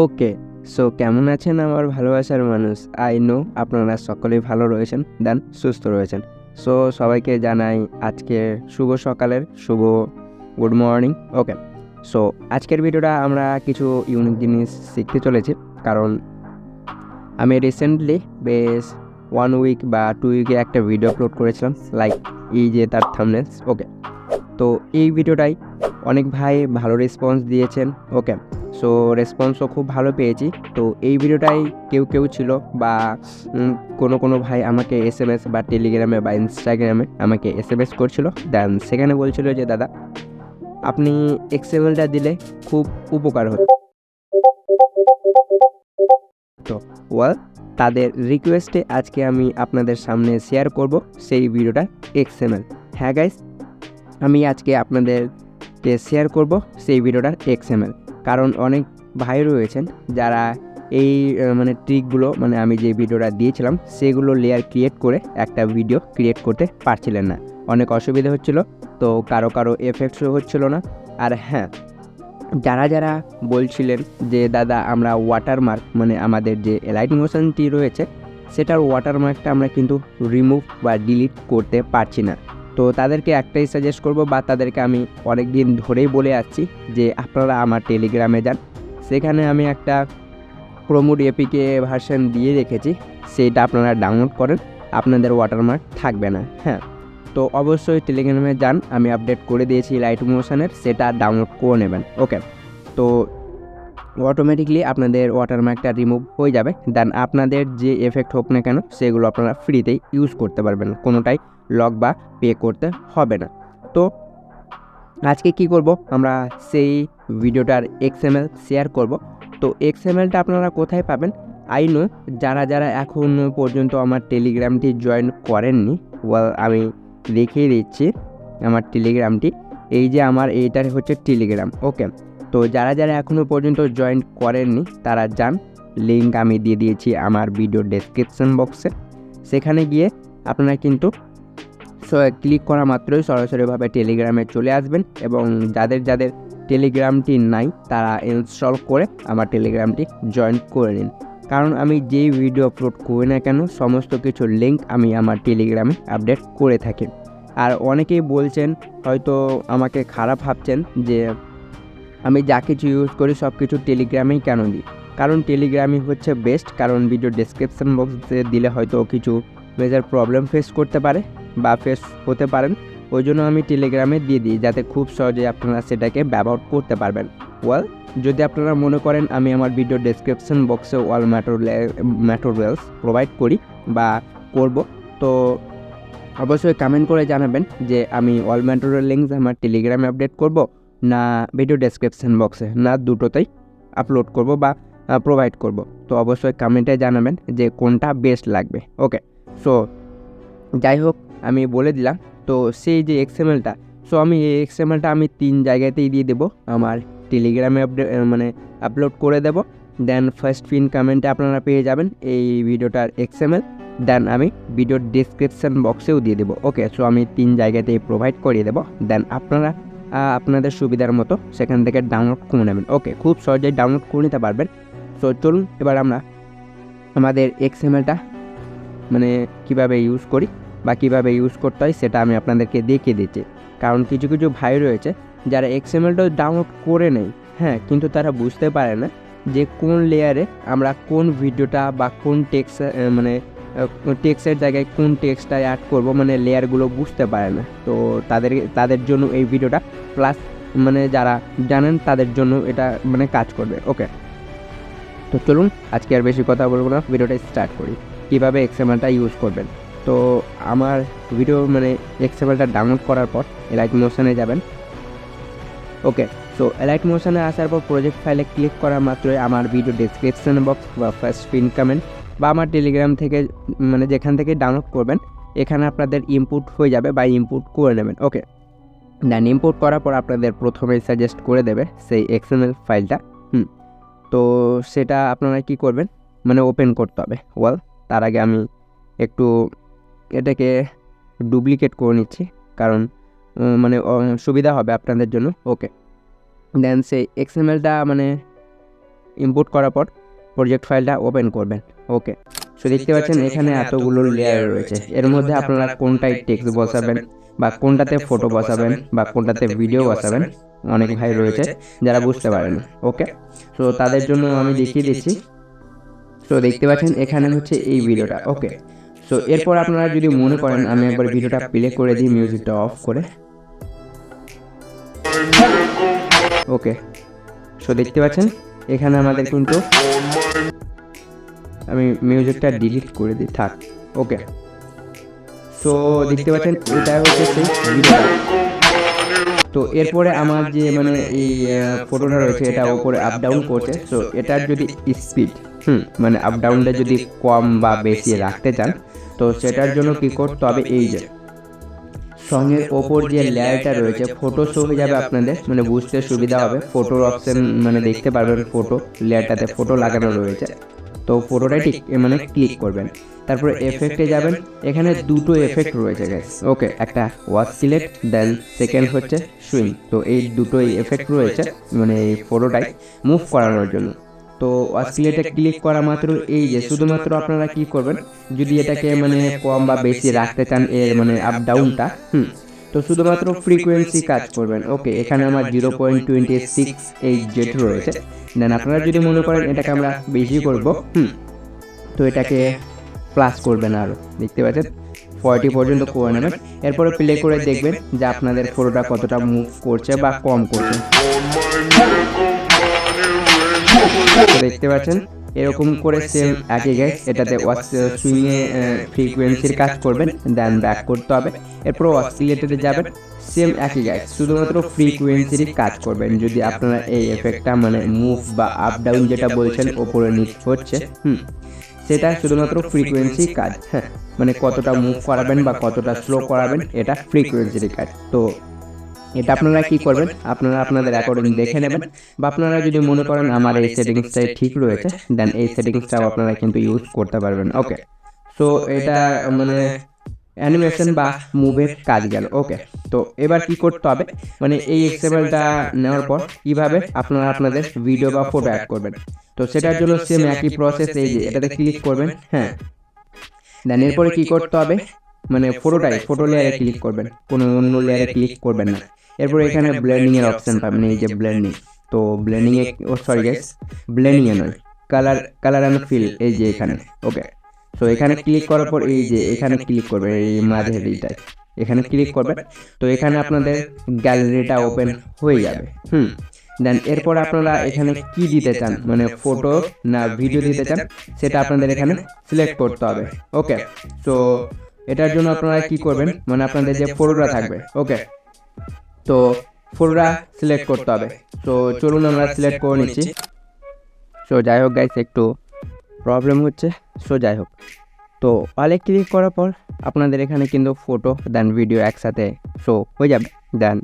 ওকে, so কেমন আছেন আমার ভালোবাসার মানুষ? আই নো আপনারা সকলেই ভালো রয়েছেন, দেন সুস্থ রয়েছেন। সো সবাইকে জানাই আজকের শুভ সকালের গুড মর্নিং। ওকে, সো আজকের ভিডিওটা আমরা কিছু ইউনিক জিনিস শিখতে চলেছি, কারণ আমি রিসেন্টলি বেশ 1 উইক বা 2 উইকে একটা ভিডিও আপলোড করেছিলাম, লাইক এই যে তার থাম্বনেলস। ওকে, তো এই ভিডিওটাই অনেক ভাই ভালো রেসপন্স দিয়েছেন। ওকে, সো রেসপন্সও খুব ভালো পেয়েছি। তো এই ভিডিওটাই কেউ ছিল বা কোনো ভাই আমাকে SMS বা টেলিগ্রামে বা ইনস্টাগ্রামে আমাকে SMS করছিল, দেন সেখানে বলছিল যে দাদা আপনি XMLটা দিলে খুব উপকার হতো। ওয়েল, তাদের রিকোয়েস্টে আজকে আমি আপনাদের সামনে শেয়ার করব সেই ভিডিওটা XML। হ্যাঁ গাইস, আমি আজকে আপনাদেরকে শেয়ার করব সেই ভিডিওটার XML, কারণ অনেক ভাই রয়েছেন যারা এই ট্রিকগুলো আমি যে ভিডিওটা দিয়েছিলাম সেগুলো লেয়ার ক্রিয়েট করে একটা ভিডিও ক্রিয়েট করতে পারছিলেন না, অনেক অসুবিধা হচ্ছিল। তো কারো এফেক্টসও হচ্ছিল না। আর হ্যাঁ, যারা বলছিলেন যে দাদা আমরা ওয়াটারমার্ক আমাদের যে এলাইট মোশনটি রয়েছে সেটার ওয়াটারমার্কটা আমরা কিন্তু রিমুভ বা ডিলিট করতে পারছি না। তো তাদেরকে একটাই সাজেস্ট করব, বা তাদেরকে আমি অনেক দিন ধরেই বলে আসছি যে আপনারা আমার টেলিগ্রামে যান, সেখানে আমি একটা প্রোমোড এপিকে ভার্সন দিয়ে রেখেছি, সেটা আপনারা ডাউনলোড করেন, আপনাদের ওয়াটারমার্ক থাকবে না। হ্যাঁ, তো অবশ্যই টেলিগ্রামে যান, আমি আপডেট করে দিয়েছি লাইট মোশনের, সেটা ডাউনলোড করে নেবেন। ওকে, তো অটোমেটিকলি আপনাদের ওয়াটারমার্কটা রিমুভ হয়ে যাবে, দেন আপনাদের যে এফেক্ট হোক না কেন সেগুলো আপনারা ফ্রিতেই ইউজ করতে পারবেন, কোনোটাই লক বা পে করতে হবে না। তো আজকে কি করব, আমরা সেই ভিডিওটার XML শেয়ার করব। তো XMLটা আপনারা কোথায় পাবেন? আই নো যারা এখন পর্যন্ত আমার টেলিগ্রামটি জয়েন করেননি, আমি দেখিয়ে দিচ্ছি আমার টেলিগ্রামটি। এই যে আমার এইটার হচ্ছে টেলিগ্রাম। ওকে, তো যারা এখনও পর্যন্ত জয়েন করেননি তারা যান, লিঙ্ক আমি দিয়ে দিয়েছি আমার ভিডিও ডেসক্রিপশন বক্সে, সেখানে গিয়ে আপনারা কিন্তু ক্লিক করা মাত্রই সরাসরিভাবে টেলিগ্রামে চলে আসবেন, এবং যাদের টেলিগ্রামটি নাই তারা ইনস্টল করে আমার টেলিগ্রামটি জয়েন করে নিন। কারণ আমি যেই ভিডিও আপলোড করি না কেন সমস্ত কিছু লিঙ্ক আমি আমার টেলিগ্রামে আপডেট করে থাকি। আর অনেকেই বলছেন, হয়তো আমাকে খারাপ ভাবছেন, যে আমি যা কিছু ইউজ করি সব কিছু টেলিগ্রামেই কেন দিই। কারণ টেলিগ্রামই হচ্ছে বেস্ট, কারণ ভিডিও ডেসক্রিপশন বক্সে দিলে হয়তো কিছু মেজর প্রবলেম ফেস করতে পারে বা ফেস হতে পারেন, ওই জন্য আমি টেলিগ্রামে দিয়ে দিই, যাতে খুব সহজে আপনারা সেটাকে ব্যবহার করতে পারবেন। যদি আপনারা মনে করেন আমি আমার ভিডিও ডেসক্রিপশন বক্সে অল ম্যাটেরিয়ালস প্রোভাইড করি বা করব, তো অবশ্যই কমেন্ট করে জানাবেন যে আমি অল ম্যাটেরিয়াল লিঙ্কস আমার টেলিগ্রামে আপডেট করব, না ভিডিও ডেসক্রিপশন বক্সে, না দুটোতেই আপলোড করব বা প্রোভাইড করব। তো অবশ্যই কমেন্টে জানাবেন যে কোনটা বেস্ট লাগবে। ওকে, সো যাই হোক, আমি বলে দিলাম। তো সেই যে XMLটা, সো আমি এই XMLটা আমি 3 জায়গাতেই দিয়ে দেবো, আমার টেলিগ্রামে আপলোড করে দেব, দেন ফার্স্ট পিন কমেন্টে আপনারা পেয়ে যাবেন এই ভিডিওটার XML, দেন আমি ভিডিওর ডিসক্রিপশান বক্সেও দিয়ে দেবো। ওকে, সো আমি 3 জায়গাতেই প্রোভাইড করিয়ে দেবো, দেন আপনারা আপনাদের সুবিধার মতো সেখান থেকে ডাউনলোড করে নেবেন। ওকে, খুব সহজেই ডাউনলোড করে নিতে পারবেন। সো চলুন এবার আমরা আমাদের XMLটা কীভাবে ইউজ করি বা কীভাবে ইউজ করতে হয় সেটা আমি আপনাদেরকে দেখিয়ে দিচ্ছি। কারণ কিছু ভাই রয়েছে যারা XMLটা ডাউনলোড করে নেয়, হ্যাঁ, কিন্তু তারা বুঝতে পারে না যে কোন লেয়ারে আমরা কোন ভিডিওটা বা কোন টেক্সটের জায়গায় কোন টেক্সটটা অ্যাড করব, লেয়ারগুলো বুঝতে পারে না। তো তাদের জন্য এই ভিডিওটা প্লাস যারা জানেন তাদের জন্য এটা কাজ করবে। ওকে, তো চলুন আজকে আর বেশি কথা বলবো না, ভিডিওটা স্টার্ট করি কীভাবে XMLটা ইউজ করবেন। তো আমার ভিডিও XMLটা ডাউনলোড করার পর এলাইট মোশনে যাবেন। ওকে, সো এলাইট মোশনে আসার পর প্রজেক্ট ফাইলে ক্লিক করা মাত্রই আমার ভিডিও ডেসক্রিপশন বক্স বা ফার্স্ট পিন কমেন্ট বা আমার টেলিগ্রাম থেকে যেখান থেকে ডাউনলোড করবেন এখানে আপনাদের ইনপুট হয়ে যাবে বা ইনপুট করে নেবেন। ওকে, দেন ইনপুট করার পর আপনাদের প্রথমেই সাজেস্ট করে দেবে সেই XML ফাইলটা। তো সেটা আপনারা কি করবেন, ওপেন করতে হবে। তার আগে আমি একটু এটাকে ডুপ্লিকেট করে নিচ্ছি, কারণ সুবিধা হবে আপনাদের জন্য। ওকে, দেন সেই XMLটা ইম্পোর্ট করার পর প্রজেক্ট ফাইলটা ওপেন করবেন। ওকে, সো দেখতে পাচ্ছেন এখানে এতগুলো লেয়ার রয়েছে। এর মধ্যে আপনারা কোনটায় টেক্সট বসাবেন বা কোনটাতে ফটো বসাবেন বা কোনটাতে ভিডিও বসাবেন, অনেক ভাই রয়েছে যারা বুঝতে পারেন। ওকে, সো তাদের জন্য আমি দেখিয়ে দিচ্ছি। সো দেখতে পাচ্ছেন এখানে হচ্ছে এই ভিডিওটা। ওকে, সো এরপর আপনারা যদি মনে করেন, আমি একবার ভিডিওটা প্লে করে দিই মিউজিকটা অফ করে। ওকে, সো দেখতে পাচ্ছেন এখানে আমাদের কিন্তু, আমি মিউজিকটা ডিলিট করে দিই থাক। ওকে, সো দেখতে পাচ্ছেন এটা হচ্ছে সেই ভিডিওটা। তো এরপরে আমার যে মানে এই ফটোটা রয়েছে এটা উপরে আপ ডাউন করছে। সো এটার যদি স্পিড মানে আপ ডাউনটা যদি কম বা বেশি রাখতে চান, তো সেটার জন্য কি করতে হবে, এই যে সঙ্গের ওপর যে লেয়ারটা রয়েছে ফটো শো হয়ে যাবে আপনাদের, মানে বুঝতে সুবিধা হবে। ফটোর অপশন মানে দেখতে পারবেন, ফটো লেয়ারটাতে ফটো লাগানো রয়েছে। তো ফটোটা ঠিক মানে ক্লিক করবেন, তারপরে এফেক্টে যাবেন। এখানে দুটো এফেক্ট রয়েছে গাইস। ওকে, একটা ওয়াসিলেট, দেন সেকেন্ড হচ্ছে সুইং। তো এই দুটোই এফেক্ট রয়েছে মানে এই ফটোটাই মুভ করানোর জন্য। তো অসিলেটে ক্লিক করা মাত্র এই যে শুধুমাত্র আপনারা কি করবেন, যদি এটাকে মানে কম বা বেশি রাখতে চান এর মানে আপ ডাউনটা, তো শুধুমাত্র ফ্রিকোয়েন্সি কাজ করবেন। ওকে, এখানে আমার 0.26 রয়েছে। দেন আপনারা যদি মনে করেন এটাকে আমরা বেশি করব, তো এটাকে প্লাস করবেন আরও, দেখতে পাচ্ছেন 40 পর্যন্ত করে নেবেন। এরপরে প্লে করে দেখবেন যে আপনাদের ফটোটা কতটা মুভ করছে বা কম করছে। দেখতে পাচ্ছেন এরকম করে সেম একই গাইস, এটাতে সুইংয়ে ফ্রিকোয়েন্সির কাজ করবেন, দেন ব্যাক করতে হবে। এরপর অসিলেটরে যাবেন, সেম একই গাইস, শুধুমাত্র ফ্রিকোয়েন্সির কাজ করবেন। যদি আপনারা এই এফেক্টটা মানে মুভ বা আপ ডাউন যেটা বলছেন ওপরে নিচ হচ্ছে, সেটা শুধুমাত্র ফ্রিকোয়েন্সি কাজ। হ্যাঁ, মানে কতটা মুভ করাবেন বা কতটা স্লো করাবেন এটা ফ্রিকোয়েন্সির কাজ। তো এটা আপনারা কি করবেন, আপনারা আপনাদের অ্যাকর্ডিং দেখে নেবেন, বা আপনারা যদি মনে করেন আমার এই সেটিংসটাই ঠিক রয়েছে, দেন এই সেটিংসটাও আপনারা কিন্তু ইউজ করতে পারবেন। ওকে, সো এটা মানে অ্যানিমেশন বা মুভের কাজ গেল। ওকে, তো এবার কি করতে হবে, মানে এই এক্সএমএলটা নেওয়ার পর কিভাবে আপনারা আপনাদের ভিডিও বা ফটো অ্যাড করবেন, তো সেটার জন্য সেম একই প্রসেস, এই যে এটাতে ক্লিক করবেন। হ্যাঁ, দেন এরপরে কি করতে হবে, মানে ফটো লেয়ারে ক্লিক করবেন, কোনো অন্য লেয়ারে ক্লিক করবেন না। এরপর এখানে ব্লেন্ডিং এর অপশন পাবেন, এই যে ব্লেন্ডিং। তো ব্লেন্ডিং এ সরি গাইস, ব্লেন্ডিং এ নয়, কালার অ্যান্ড ফিল, এই যে এখানে। ওকে, সো এখানে ক্লিক করার পর এই যে এখানে ক্লিক করবেন, এই মাঝের এইটায় এখানে ক্লিক করবেন। তো এখানে আপনাদের গ্যালারিটা ওপেন হয়ে যাবে। দেন এরপর আপনারা এখানে কি দিতে চান, মানে ফটো না ভিডিও দিতে চান, সেটা আপনাদের এখানে সিলেক্ট করতে হবে। ওকে, সো এটার জন্য আপনারা কি করবেন, মানে আপনাদের যে ফটোটা থাকবে, ওকে, তো ফটোটা সিলেক্ট করতে হবে। তো চলুন আমরা সিলেক্ট করে নিচ্ছি। সো যাই হোক গাইস, একটু প্রবলেম হচ্ছে। সো যাই হোক, তো অলে ক্লিক করার পর আপনাদের এখানে কিন্তু ফটো দেন ভিডিও একসাথে শো হয়ে যাবে। দেন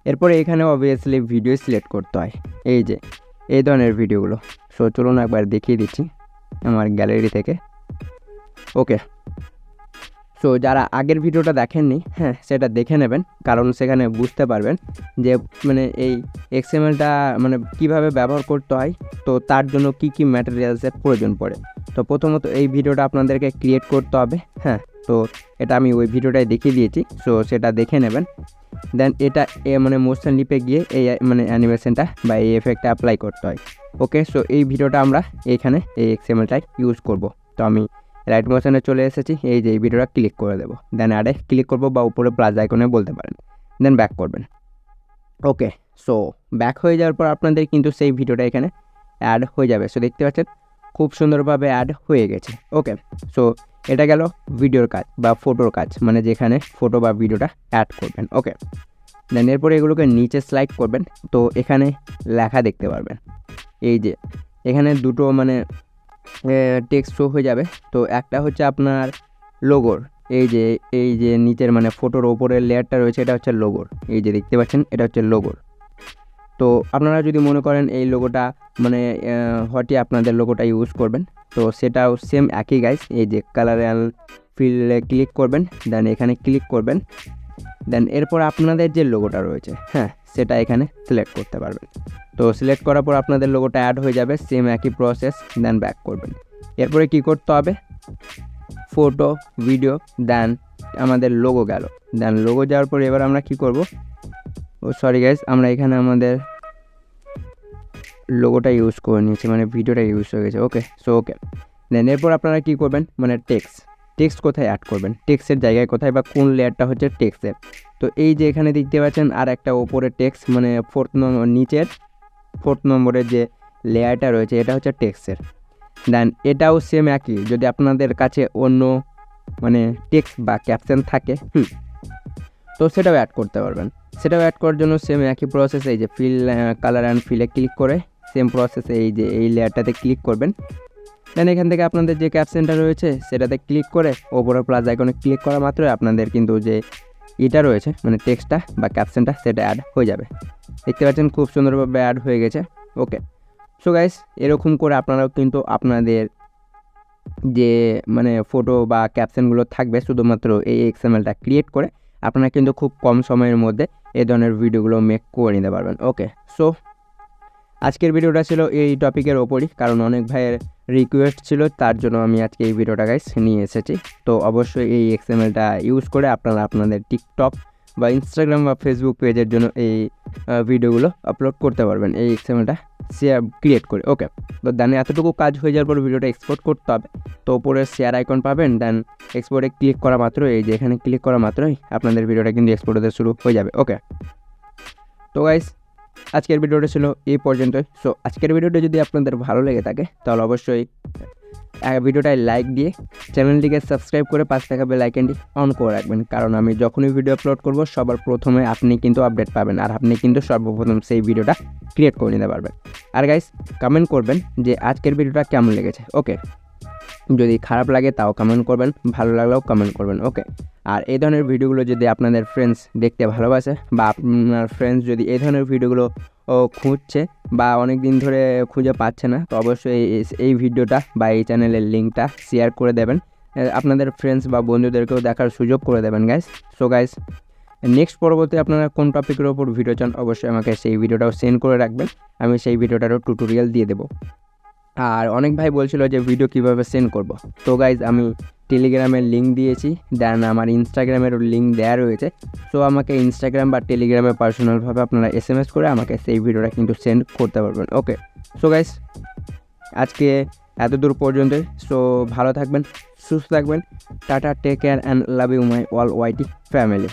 এরপরে এখানে অবভিয়াসলি ভিডিও সিলেক্ট করতে হয়, এই যে এই ধরনের ভিডিওগুলো। সো চলুন একবার দেখিয়ে দিচ্ছি আমার গ্যালারি থেকে। ওকে, সো যারা আগের ভিডিওটা দেখেননি, হ্যাঁ সেটা দেখে নেবেন, কারণ সেখানে বুঝতে পারবেন যে মানে এই এক্সএমএলটা মানে কিভাবে ব্যবহার করতে হয়, তো তার জন্য কি কি ম্যাটেরিয়ালসের প্রয়োজন পড়ে। তো প্রথমত এই ভিডিওটা আপনাদেরকে ক্রিয়েট করতে হবে। হ্যাঁ, তো এটা আমি ওই ভিডিওটাই দেখিয়ে দিয়েছি, সো সেটা দেখে নেবেন। দেন এটা মানে মোশন লিপে গিয়ে এই মানে অ্যানিমেশনটা বা এই এফেক্টটা অ্যাপ্লাই করতে হয়। ওকে, সো এই ভিডিওটা আমরা এইখানে এই এক্সএমএলটাই ইউজ করব। তো আমি রাইট মোশনে চলে এসেছি, এই যে এই ভিডিওটা ক্লিক করে দেবো। দেন অ্যাডে ক্লিক করবো বা উপরে প্লাস আইকনে বলতে পারেন, দেন ব্যাক করবেন। ওকে, সো ব্যাক হয়ে যাওয়ার পর আপনাদের কিন্তু সেই ভিডিওটা এখানে অ্যাড হয়ে যাবে। সো দেখতে পাচ্ছেন খুব সুন্দরভাবে অ্যাড হয়ে গেছে। ওকে, সো এটা গেল ভিডিওর কাজ বা ফটোর কাজ, মানে যেখানে ফটো বা ভিডিওটা অ্যাড করবেন। ওকে, দেন এরপরে এগুলোকে নিচে স্লাইড করবেন। তো এখানে লেখা দেখতে পারবেন, এই যে এখানে দুটো মানে টেক্সট শো হয়ে যাবে। তো একটা হচ্ছে আপনার লোগোর, এই যে নিচের মানে ফটোর ওপরের লেয়ারটা রয়েছে, এটা হচ্ছে লোগোর, এই যে দেখতে পাচ্ছেন এটা হচ্ছে লোগোর। তো আপনারা যদি মনে করেন এই লোগোটা মানে হটে আপনাদের লোগোটা ইউজ করবেন, তো সেটাও সেম একই গাইস, এই যে কালার অ্যান্ড ফিল্ডে ক্লিক করবেন, দেন এখানে ক্লিক করবেন। দেন এরপর আপনাদের যে লোগোটা রয়েছে, হ্যাঁ সেটা এখানে সিলেক্ট করতে পারবেন। তো সিলেক্ট করার পর আপনাদের লোগোটা অ্যাড হয়ে যাবে, সেম একই প্রসেস, দেন ব্যাক করবেন। এরপরে কি করতে হবে, ফটো, ভিডিও, দেন আমাদের লোগো গেল। দেন লোগো যাওয়ার পর এবার আমরা কি করব, সরি গাইজ, আমরা এখানে আমাদের লোগোটা ইউজ করে নিয়েছি, মানে ভিডিওটা ইউজ হয়ে গেছে। ওকে, সো ওকে। দেন এরপর আপনারা কী করবেন, মানে টেক্সট কোথায় অ্যাড করবেন, টেক্সটের জায়গায় কোথায় বা কোন লেয়ারটা হচ্ছে টেক্সটের। তো এই যে এখানে দেখতে পাচ্ছেন আর একটা ওপরে টেক্সট, মানে নিচের 4th নম্বরের যে লেয়ারটা রয়েছে এটা হচ্ছে টেক্সটের। দেন এটাও সেম একই, যদি আপনাদের কাছে অন্য মানে টেক্সট বা ক্যাপশন থাকে তো সেটাও অ্যাড করতে পারবেন। সেটাও অ্যাড করার জন্য সেম একই প্রসেস, এই যে fill colour and fillet click করে সেম প্রসেসে এই যে এই লেয়ারটাতে ক্লিক করবেন। দেন এখান থেকে আপনাদের যে ক্যাপশনটা রয়েছে সেটাতে ক্লিক করে ওপরে প্লাস আইকনে ক্লিক করা মাত্রই আপনাদের কিন্তু যে এটা রয়েছে মানে টেক্সটটা বা ক্যাপশনটা সেটা অ্যাড হয়ে যাবে। দেখতে পাচ্ছেন খুব সুন্দরভাবে অ্যাড হয়ে গেছে। ওকে, সো গাইস, এরকম করে আপনারাও কিন্তু আপনাদের যে মানে ফটো বা ক্যাপশনগুলো থাকবে শুধুমাত্র এই এক্সএমএলটা ক্রিয়েট করে আপনারা কিন্তু খুব কম সময়ের মধ্যে এই ধরনের ভিডিওগুলো মেক করে নিতে পারবেন। ওকে, সো আজকের ভিডিওটা ছিল এই টপিকের ওপরই, কারণ অনেক ভাইয়ের রিকোয়েস্ট ছিল, তার জন্য আমি আজকে এই ভিডিওটা গাইস নিয়ে এসেছি। তো অবশ্যই এই এক্সএমএলটা ইউজ করে আপনারা আপনাদের টিকটক বা ইনস্টাগ্রাম বা ফেসবুক পেজের জন্য এই ভিডিওগুলো আপলোড করতে পারবেন এই এক্সএমএলটা শেয়ার ক্রিয়েট করে। ওকে, তো দেন এতটুকু কাজ হয়ে যাওয়ার পর ভিডিওটা এক্সপোর্ট করতে হবে। তো ওপরে শেয়ার আইকন পাবেন, দেন এক্সপোর্টে ক্লিক করা মাত্রই, এই যে এখানে ক্লিক করা মাত্রই আপনাদের ভিডিওটা কিন্তু এক্সপোর্ট হতে শুরু হয়ে যাবে। ওকে, তো গাইস আজকের ভিডিওটা ছিল এই পর্যন্তই। সো আজকের ভিডিওটা যদি আপনাদের ভালো লেগে থাকে তাহলে অবশ্যই ভিডিওটায় লাইক দিয়ে চ্যানেলটিকে সাবস্ক্রাইব করে পাশে থাকা বেল আইকনটি অন করে রাখবেন, কারণ আমি যখনই ভিডিও আপলোড করব সবার প্রথমে আপনি কিন্তু আপডেট পাবেন, আর আপনি কিন্তু সর্বপ্রথম সেই ভিডিওটা ক্রিয়েট করে নিতে পারবেন। আর গাইস কমেন্ট করবেন যে আজকের ভিডিওটা কেমন লেগেছে। ওকে, যদি খারাপ লাগে তাও কমেন্ট করবেন, ভালো লাগলেও কমেন্ট করবেন। ওকে, আর এই ধরনের ভিডিওগুলো যদি আপনাদের ফ্রেন্ডস দেখতে ভালোবাসে বা আপনার ফ্রেন্ডস যদি এই ধরনের ভিডিওগুলো খুঁজছে বা অনেক দিন ধরে খুঁজে পাচ্ছে না, তো অবশ্যই এই ভিডিওটা বা এই চ্যানেলের লিঙ্কটা শেয়ার করে দেবেন, আপনাদের ফ্রেন্ডস বা বন্ধুদেরকেও দেখার সুযোগ করে দেবেন গাইস। সো গাইস, নেক্সট পরবর্তী আপনারা কোন টপিকের ওপর ভিডিও চান অবশ্যই আমাকে সেই ভিডিওটাও সেন্ড করে রাখবেন, আমি সেই ভিডিওটারও টিউটোরিয়াল দিয়ে দেবো। আর অনেক ভাই বলছিল যে ভিডিও কিভাবে সেন্ড করব, তো গাইজ আমি টেলিগ্রামের লিঙ্ক দিয়েছি, দেন আমার ইনস্টাগ্রামেরও লিঙ্ক দেওয়া রয়েছে। সো আমাকে ইনস্টাগ্রাম বা টেলিগ্রামে পার্সোনালভাবে আপনারা SMS করে আমাকে সেই ভিডিওটা কিন্তু সেন্ড করতে পারবেন। ওকে, সো গাইজ আজকে এত দূর পর্যন্তই। সো ভালো থাকবেন, সুস্থ থাকবেন, tata, take care and love you my all YT family.